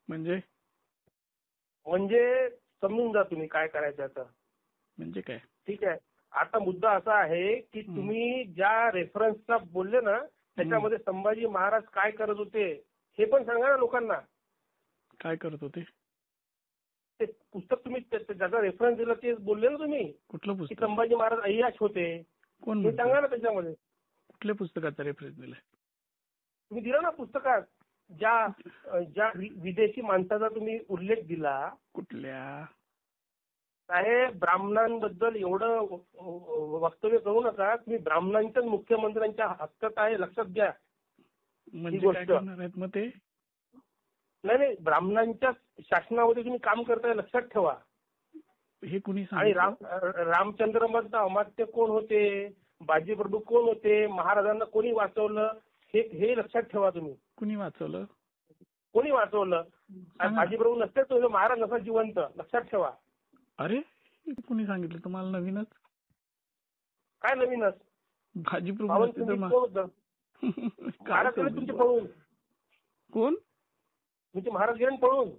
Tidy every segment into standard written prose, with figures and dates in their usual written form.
म्हणजे म्हणजे समजून जा तुम्ही काय करायचं आता. म्हणजे काय? ठीक आहे. आता मुद्दा असा आहे की तुम्ही ज्या रेफरन्सचा बोलले ना त्याच्यामध्ये संभाजी महाराज काय करत होते हे पण सांगा ना लोकांना. काय करत होते? ते पुस्तक तुम्ही ज्याचा रेफरन्स दिला ते बोलले ना तुम्ही. कुठलं की पुस्तक? संभाजी महाराज अय्याश होते. कोण हे सांगा ना त्याच्यामध्ये. कुठल्या पुस्तकाचा रेफरन्स दिलाय? तुम्ही दिला ना पुस्तकात ज्या विदेशी माणसाचा तुम्ही उल्लेख दिला. कुठल्या? साहेब ब्राह्मणांबद्दल एवढं वक्तव्य करू नका. तुम्ही ब्राह्मणांच्याच मुख्यमंत्र्यांच्या हक्कात आहे लक्षात घ्या. म्हणजे काय करणार आहेत मग ते? नाही ब्राह्मणांच्या शासनामध्ये तुम्ही काम करताय लक्षात ठेवा. हे कुणी आणि सांगितलं? रामचंद्र मधलं अमात्य कोण होते, बाजीप्रभू कोण होते, महाराजांना कोणी वाचवलं हे लक्षात ठेवा तुम्ही. कुणी वाचवलं? कोणी वाचवलं? बाजीप्रभू नसते तो महाराज नसा जिवंत लक्षात ठेवा. अरे कुणी सांगितलं तुम्हाला? नवीनच? काय नवीनच? बाजीप्रभू महाराज गेले तुमचे पळून. कोण? तुमचे महाराज गेले पळून.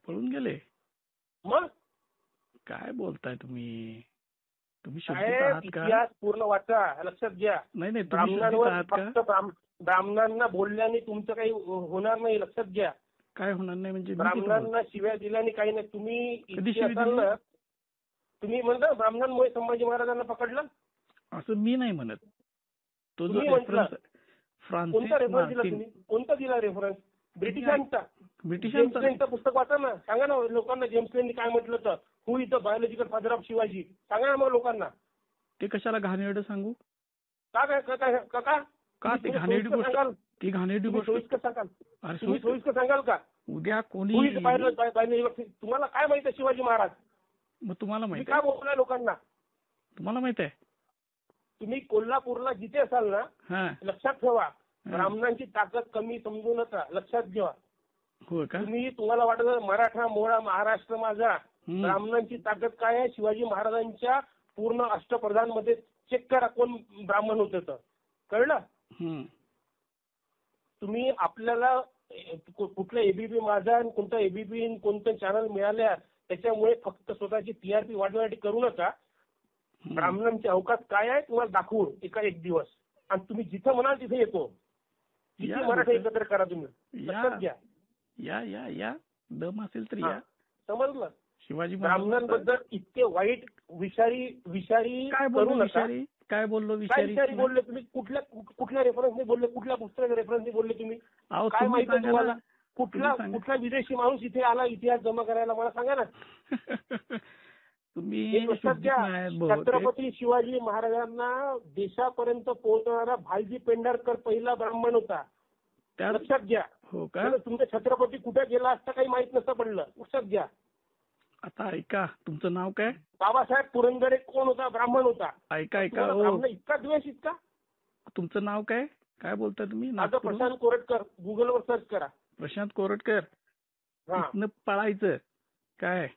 पळून गेले? मग काय बोलताय तुम्ही? तुम्ही इतिहास पूर्ण वाचा लक्षात घ्या. नाही ब्राह्मणांवर फक्त ब्राह्मणांना बोलल्याने तुमचं काही होणार नाही लक्षात घ्या. काय होणार नाही म्हणजे? ब्राह्मणांना शिव्या दिल्याने काही नाही. तुम्ही असाल ना तुम्ही म्हणता ब्राह्मणांमुळे संभाजी महाराजांना पकडलं असं मी नाही म्हणत. तो जो रेफरन्स कोणता रेफरन्स दिला तुम्ही? कोणता दिला रेफरन्स? ब्रिटिशांचं पुस्तक वाचा ना. सांगा ना लोकांना जेम्स लेननी काय म्हटलं तर who is the biological father of Shivaji. सांगा ना मग लोकांना. ते कशाला घाणेरडं सांगू? का ती घाणेरडी गोष्ट? ती घाणेरडी गोष्ट सोयीस्कर सांगाल का? उद्या कोणी तुम्हाला काय माहिती आहे शिवाजी महाराज? मग तुम्हाला माहिती काय बोललाय लोकांना? तुम्हाला माहित आहे? तुम्ही कोल्हापूरला जिथे असाल ना लक्षात ठेवा ब्राह्मणांची ताकद कमी समजू नका लक्षात घ्या. हो का? तुम्हाला वाटत मराठा मोळा महाराष्ट्र माझा. ब्राह्मणांची ताकद काय आहे? शिवाजी महाराजांच्या पूर्ण अष्टप्रधान मध्ये चेक करा कोण ब्राह्मण होते तर कळलं. तुम्ही आपल्याला कुठलं एबीपी माझा कोणतं एबीपी कोणतं चॅनल मिळाल्या त्याच्यामुळे फक्त स्वतःची टीआरपी वाढवण्यासाठी करू नका. ब्राह्मणांचे अवकाश काय आहे तुम्हाला दाखवू एक दिवस. आणि तुम्ही जिथं म्हणाल तिथे येतो. किती मराठा एकत्र करा तुम्ही लक्षात घ्या. या दम असेल तर या. समजलं? शिवाजी ब्राह्मणांबद्दल इतके वाईट विषारी करू नका. काय बोललो विषारी बोलले तुम्ही? कुठल्या रेफरन्सने बोलले? कुठल्या पुस्तकाच्या रेफरन्सने बोलले तुम्ही? काय माहिती तुम्हाला? कुठला विदेशी माणूस इथे आला इतिहास जमा करायला मला सांगा ना. तुम्ही लक्षात घ्या छत्रपती शिवाजी महाराजांना देशापर्यंत पोहोचणारा भालजी पेंढारकर पहिला ब्राह्मण होता. लक्षात घ्या. हो का? तुमचा छत्रपती कुठे गेला असता काही माहित नसतं पडलं. लक्षात घ्या. आता ऐका तुमचं नाव काय? बाबासाहेब पुरंदरे कोण होता? ब्राह्मण होता. ऐका इतका द्वेष इतका. तुमचं नाव काय? काय बोलता तुम्ही? माझं प्रशांत कोरटकर. गुगलवर सर्च करा. प्रशांत कोरटकर. पळायचं काय?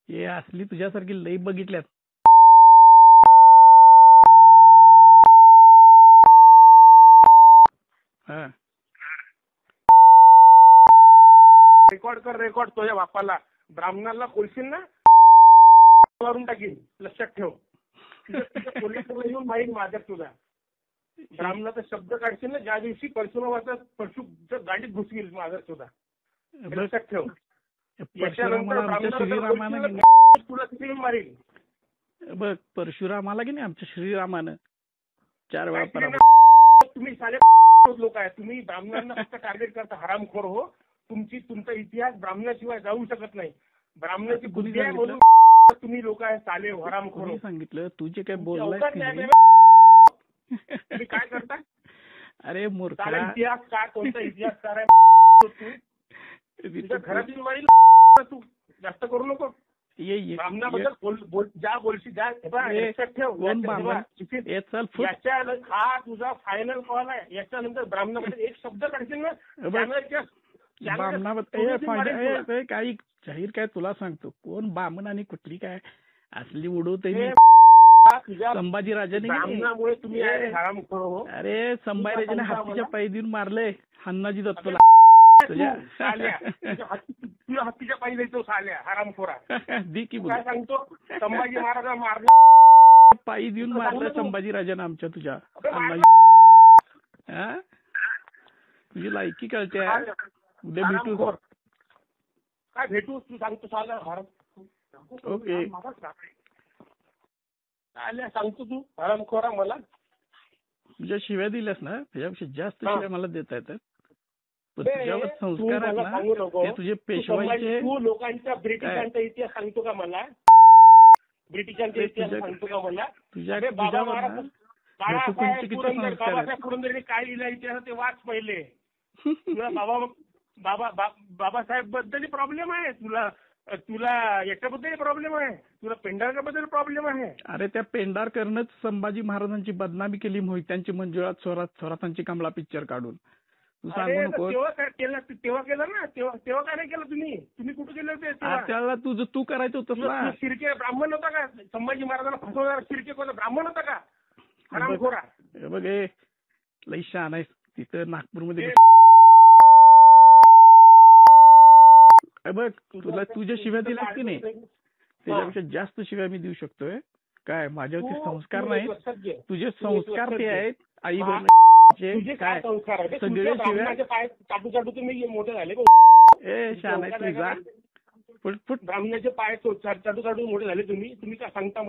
हे असली तुझ्यासारखी लई बघितल्यात. रेकॉर्ड तुझ्या बापाला ब्राह्मणाला बोलशील ना मारून टाकीन लक्षात ठेव. पोलिसांना येऊन माहीत माझ्यात तुझा ब्राह्मणाचा शब्द काढशील ना ज्या दिवशी परशुरामाचा परशु गाडीत घुसवील माझा सुद्धा लक्षात ठेव. तुला किती मारील बघ. परशुरामाला की नाही आमच्या श्रीरामानं 4 वेळा. तुम्ही सारे लोक आहे. तुम्ही ब्राह्मणांना फक्त टार्गेट करता. हरामखोर हो. तुमचा इतिहास ब्राह्मणाशिवाय जाऊ शकत नाही. ब्राह्मणाची बुद्धी आहे म्हणून तुम्ही लोक आहे साले हरामखोर. सांगितलं तू जे काय बोललाय तुम्ही काय करता? अरे मूर्खा इतिहास काय कोणता इतिहासकार आहे तुझ्या घरातील मारील तू जास्त करू नको. ब्राह्मणाबद्दल ज्या बोलशी द्या लक्षात ठेव. हा तुझा फायनल कॉल आहे. याच्यानंतर ब्राह्मणाबद्दल एक शब्द काढशील ना ब्राह्मणाबद्दल काही जाहीर काय तुला सांगतो कोण बामण आणि कुठली काय असली उडवते. संभाजीराजाने ब्राह्मणामुळे तुम्ही अरे संभाजीराजाने हत्तीच्या पाय देऊन मारले हन्नाजी दत्तला. तू साल्या तुझ्या हत्तीच्या पायी जायचो साल्या हरामखोरा. दी की काय सांगतो संभाजी महाराज मारले पायी देऊन मारलं संभाजी राजाने आमच्या तुझ्या अण्णाजी. हा? तुझी लायकी कळते. उद्या भेटू. काय भेटू तू सांगतो साल्या भारत. ओके. साल्या सांगतो तू हरामखोरा मला. तुझ्या शिव्या दिल्यास ना त्याच्यापेक्षा जास्त शिव्या मला देता येतात. पण तुझ्यावर संस्कार आहेत ना ते तुझे पेशवाईचे. तू लोकांच्या ब्रिटिशांचा इतिहास सांगतो का मला. ब्रिटिशांचा इतिहास सांगतो का मला. तुझ्या बाबासाहेब पुरंदरेने काय लिहिलं इतिहास ते वाच पहिले. तुला बाबासाहेब बद्दल प्रॉब्लेम आहे. तुला याच्याबद्दल प्रॉब्लेम आहे. तुला पेंढारकर बद्दल प्रॉब्लेम आहे. अरे त्या पेंढारकरनंच संभाजी महाराजांची बदनामी केली. मोहित्यांची मंजुळा थोरातांची कमला पिक्चर काढून. तू सांगू नको. तेव्हा केलं ना. तेव्हा काय नाही केलं तुम्ही कुठे केलं होते त्याला तू करायचं होतं ना. शिर्के ब्राह्मण होता का. संभाजी महाराजांना फसवणारा शिर्के कोणता ब्राह्मण होता का. हरामखोरा. बघ हे लई शहाणा आहेस. तिथं नागपूरमध्ये बघ तुला तुझ्या शिव्या दिल्यास की नाही त्याच्यापेक्षा जास्त शिव्या मी देऊ शकतोय. काय माझ्यावरती संस्कार नाही. तुझे संस्कार ते आहेत आई वडिलांचे. काय सगळे शिव्या चाटू चाटू तुम्ही मोठे झाले. ए शहाणा तुझा ब्राह्मणाचे पाय चाटू चाटू मोठे झाले तुम्ही काय सांगता.